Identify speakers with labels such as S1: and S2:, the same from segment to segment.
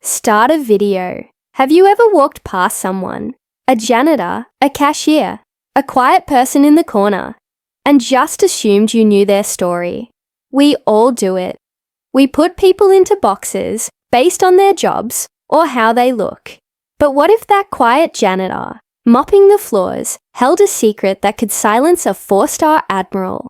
S1: Start a video. Have you ever walked past someone, a janitor, a cashier, a quiet person in the corner, and just assumed you knew their story? We all do it. We put people into boxes based on their jobs or how they look. But what if that quiet janitor, mopping the floors, held a secret that could silence a 4-star admiral?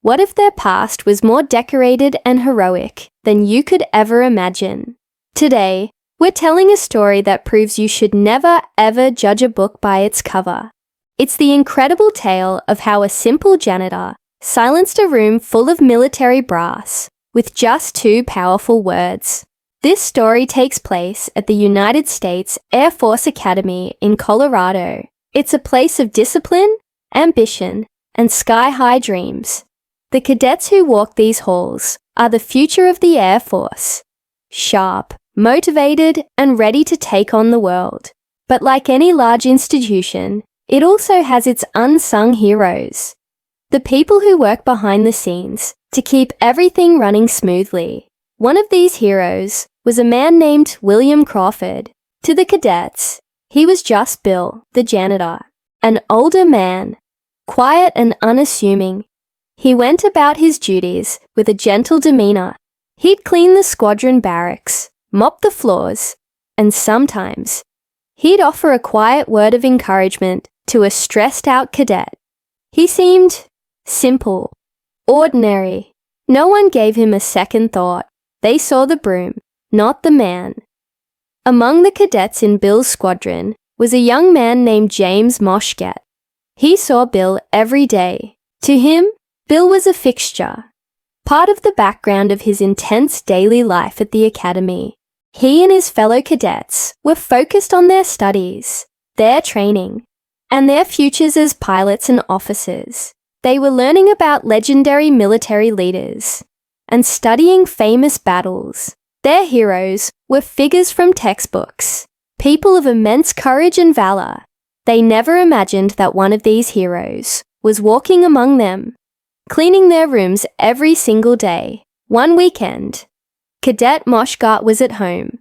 S1: What if their past was more decorated and heroic than you could ever imagine? Today, we're telling a story that proves you should never ever judge a book by its cover. It's the incredible tale of how a simple janitor silenced a room full of military brass with just 2 powerful words. This story takes place at the United States Air Force Academy in Colorado. It's a place of discipline, ambition, and sky-high dreams. The cadets who walk these halls are the future of the Air Force. Sharp, motivated, and ready to take on the world. But like any large institution, it also has its unsung heroes. The people who work behind the scenes to keep everything running smoothly. One of these heroes was a man named William Crawford. To the cadets, he was just Bill, the janitor, an older man, quiet and unassuming. He went about his duties with a gentle demeanor. He'd clean the squadron barracks, mop the floors, and sometimes he'd offer a quiet word of encouragement to a stressed-out cadet. He seemed simple, ordinary. No one gave him a second thought. They saw the broom, not the man. Among the cadets in Bill's squadron was a young man named James Moshgat. He saw Bill every day. To him, Bill was a fixture, part of the background of his intense daily life at the academy. He and his fellow cadets were focused on their studies, their training, and their futures as pilots and officers. They were learning about legendary military leaders and studying famous battles. Their heroes were figures from textbooks, people of immense courage and valor. They never imagined that one of these heroes was walking among them, cleaning their rooms every single day. One weekend, Cadet Moshgat was at home,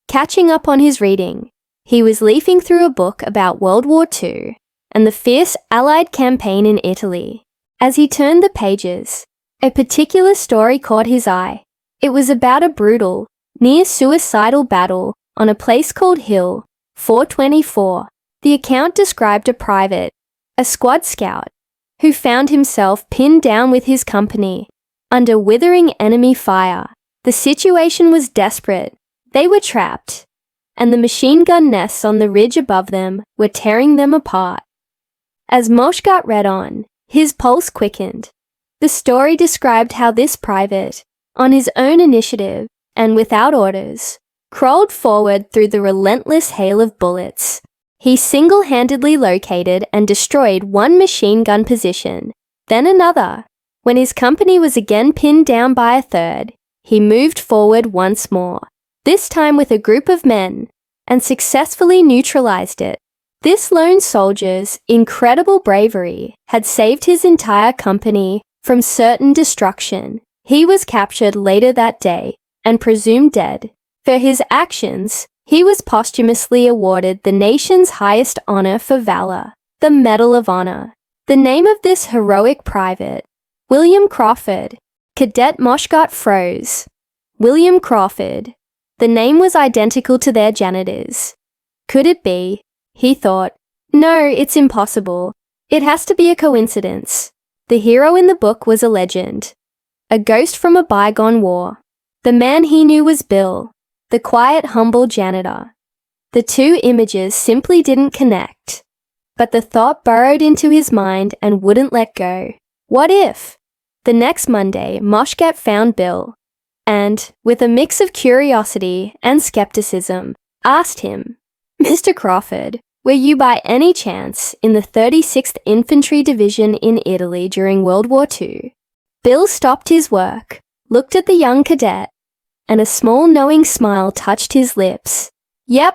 S1: catching up on his reading. He was leafing through a book about World War II and the fierce Allied campaign in Italy. As he turned the pages, a particular story caught his eye. It was about a brutal, near-suicidal battle on a place called Hill 424. The account described a private, a squad scout, who found himself pinned down with his company under withering enemy fire. The situation was desperate. They were trapped, and the machine gun nests on the ridge above them were tearing them apart. As Moshgat read on, his pulse quickened. The story described how this private, on his own initiative and without orders, crawled forward through the relentless hail of bullets. He single-handedly located and destroyed one machine gun position, then another. When his company was again pinned down by a third, he moved forward once more, this time with a group of men, and successfully neutralized it. This lone soldier's incredible bravery had saved his entire company from certain destruction. He was captured later that day and presumed dead. For his actions, he was posthumously awarded the nation's highest honor for valor, the Medal of Honor. The name of this heroic private, William Crawford. Cadet Moshgat froze. William Crawford. The name was identical to their janitors. Could it be? He thought. No, it's impossible. It has to be a coincidence. The hero in the book was a legend, a ghost from a bygone war. The man he knew was Bill, the quiet, humble janitor. The 2 images simply didn't connect. But the thought burrowed into his mind and wouldn't let go. What if? The next Monday, Moshgat found Bill, and, with a mix of curiosity and skepticism, asked him, "Mr. Crawford, were you by any chance in the 36th Infantry Division in Italy during World War II?" Bill stopped his work, looked at the young cadet, and a small knowing smile touched his lips. "Yep,"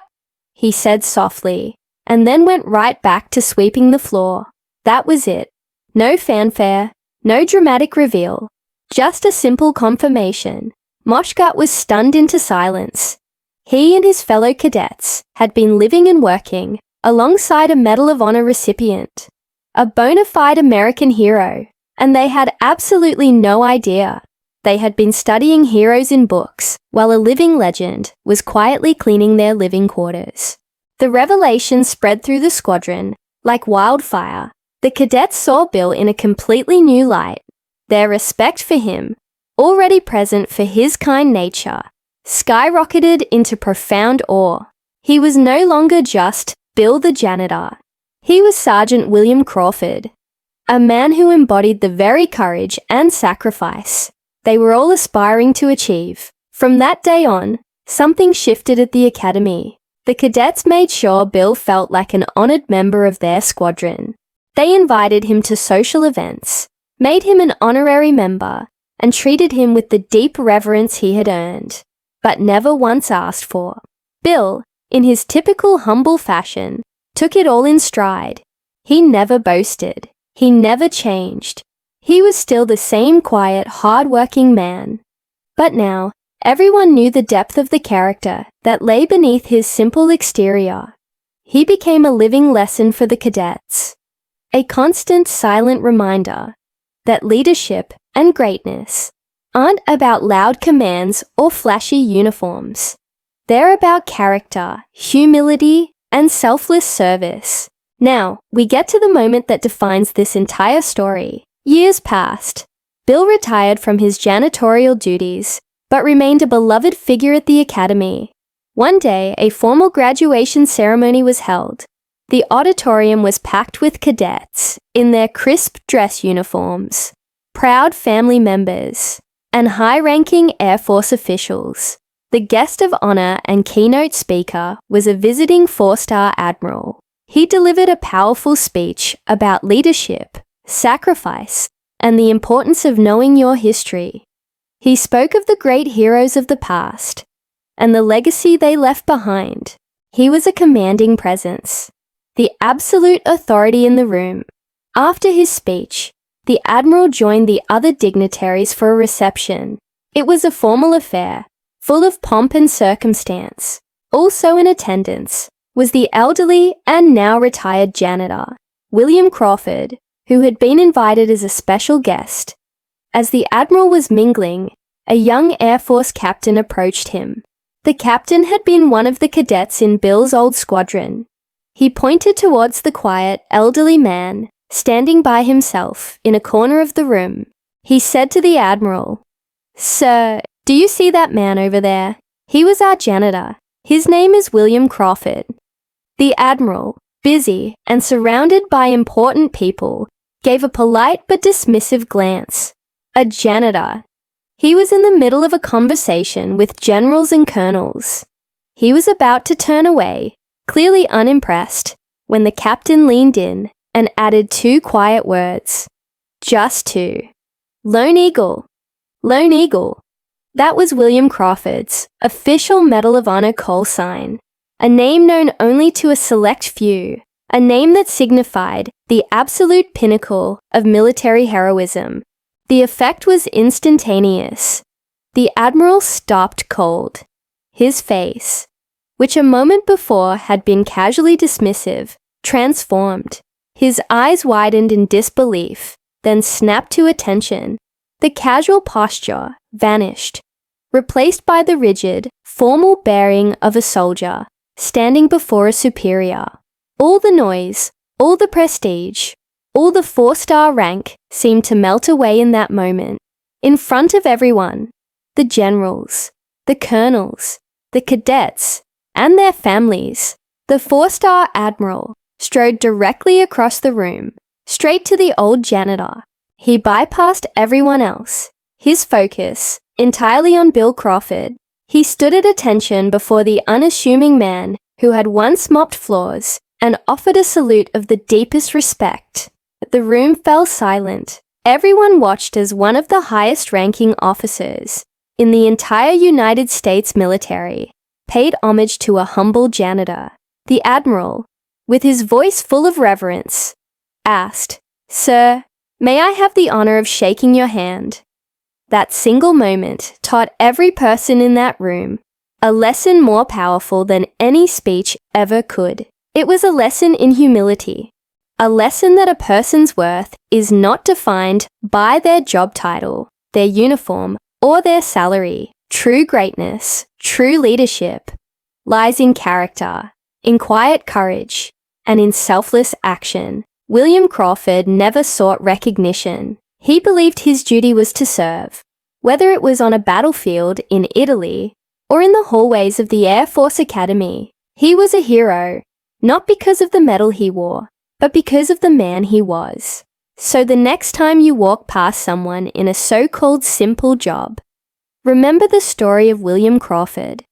S1: he said softly, and then went right back to sweeping the floor. That was it. No fanfare, no dramatic reveal, just a simple confirmation. Moshgat was stunned into silence. He and his fellow cadets had been living and working alongside a Medal of Honor recipient, a bona fide American hero, and they had absolutely no idea. They had been studying heroes in books while a living legend was quietly cleaning their living quarters. The revelation spread through the squadron like wildfire. The cadets saw Bill in a completely new light. Their respect for him, already present for his kind nature, skyrocketed into profound awe. He was no longer just Bill the janitor. He was Sergeant William Crawford, a man who embodied the very courage and sacrifice they were all aspiring to achieve. From that day on, something shifted at the academy. The cadets made sure Bill felt like an honored member of their squadron. They invited him to social events, made him an honorary member, and treated him with the deep reverence he had earned, but never once asked for. Bill, in his typical humble fashion, took it all in stride. He never boasted. He never changed. He was still the same quiet, hard-working man. But now, everyone knew the depth of the character that lay beneath his simple exterior. He became a living lesson for the cadets, a constant, silent reminder that leadership and greatness aren't about loud commands or flashy uniforms. They're about character, humility, and selfless service. Now, we get to the moment that defines this entire story. Years passed. Bill retired from his janitorial duties, but remained a beloved figure at the academy. One day, a formal graduation ceremony was held. The auditorium was packed with cadets in their crisp dress uniforms, proud family members, and high-ranking Air Force officials. The guest of honor and keynote speaker was a visiting 4-star admiral. He delivered a powerful speech about leadership, sacrifice, and the importance of knowing your history. He spoke of the great heroes of the past and the legacy they left behind. He was a commanding presence, the absolute authority in the room. After his speech, the admiral joined the other dignitaries for a reception. It was a formal affair, full of pomp and circumstance. Also in attendance was the elderly and now retired janitor, William Crawford, who had been invited as a special guest. As the admiral was mingling, a young Air Force captain approached him. The captain had been one of the cadets in Bill's old squadron. He pointed towards the quiet, elderly man, standing by himself in a corner of the room. He said to the admiral, "Sir, do you see that man over there? He was our janitor. His name is William Crawford." The admiral, busy and surrounded by important people, gave a polite but dismissive glance. A janitor. He was in the middle of a conversation with generals and colonels. He was about to turn away, clearly unimpressed, when the captain leaned in and added 2 quiet words. Just 2. Lone Eagle. Lone Eagle. That was William Crawford's official Medal of Honor call sign, a name known only to a select few, a name that signified the absolute pinnacle of military heroism. The effect was instantaneous. The admiral stopped cold. His face, which a moment before had been casually dismissive, transformed. His eyes widened in disbelief, then snapped to attention. The casual posture vanished, replaced by the rigid, formal bearing of a soldier standing before a superior. All the noise, all the prestige, all the 4-star rank seemed to melt away in that moment. In front of everyone, the generals, the colonels, the cadets, and their families, the 4-star admiral strode directly across the room, straight to the old janitor. He bypassed everyone else, his focus entirely on Bill Crawford. He stood at attention before the unassuming man who had once mopped floors and offered a salute of the deepest respect. The room fell silent. Everyone watched as one of the highest-ranking officers in the entire United States military paid homage to a humble janitor. The admiral, with his voice full of reverence, asked, "Sir, may I have the honor of shaking your hand?" That single moment taught every person in that room A lesson more powerful than any speech ever could. It was a lesson in humility. A lesson that a person's worth is not defined by their job title, their uniform, or their salary. True greatness, true leadership, lies in character, in quiet courage, and in selfless action. William Crawford never sought recognition. He believed his duty was to serve, whether it was on a battlefield in Italy or in the hallways of the Air Force Academy. He was a hero, not because of the medal he wore, but because of the man he was. So the next time you walk past someone in a so-called simple job, remember the story of William Crawford,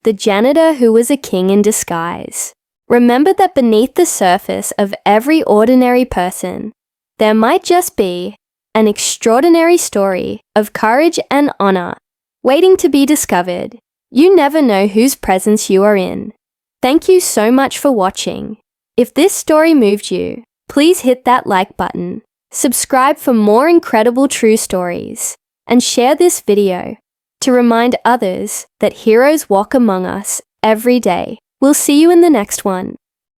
S1: the janitor who was a king in disguise. Remember that beneath the surface of every ordinary person, there might just be an extraordinary story of courage and honor waiting to be discovered. You never know whose presence you are in. Thank you so much for watching. If this story moved you, please hit that like button, subscribe for more incredible true stories, and share this video to remind others that heroes walk among us every day. We'll see you in the next one.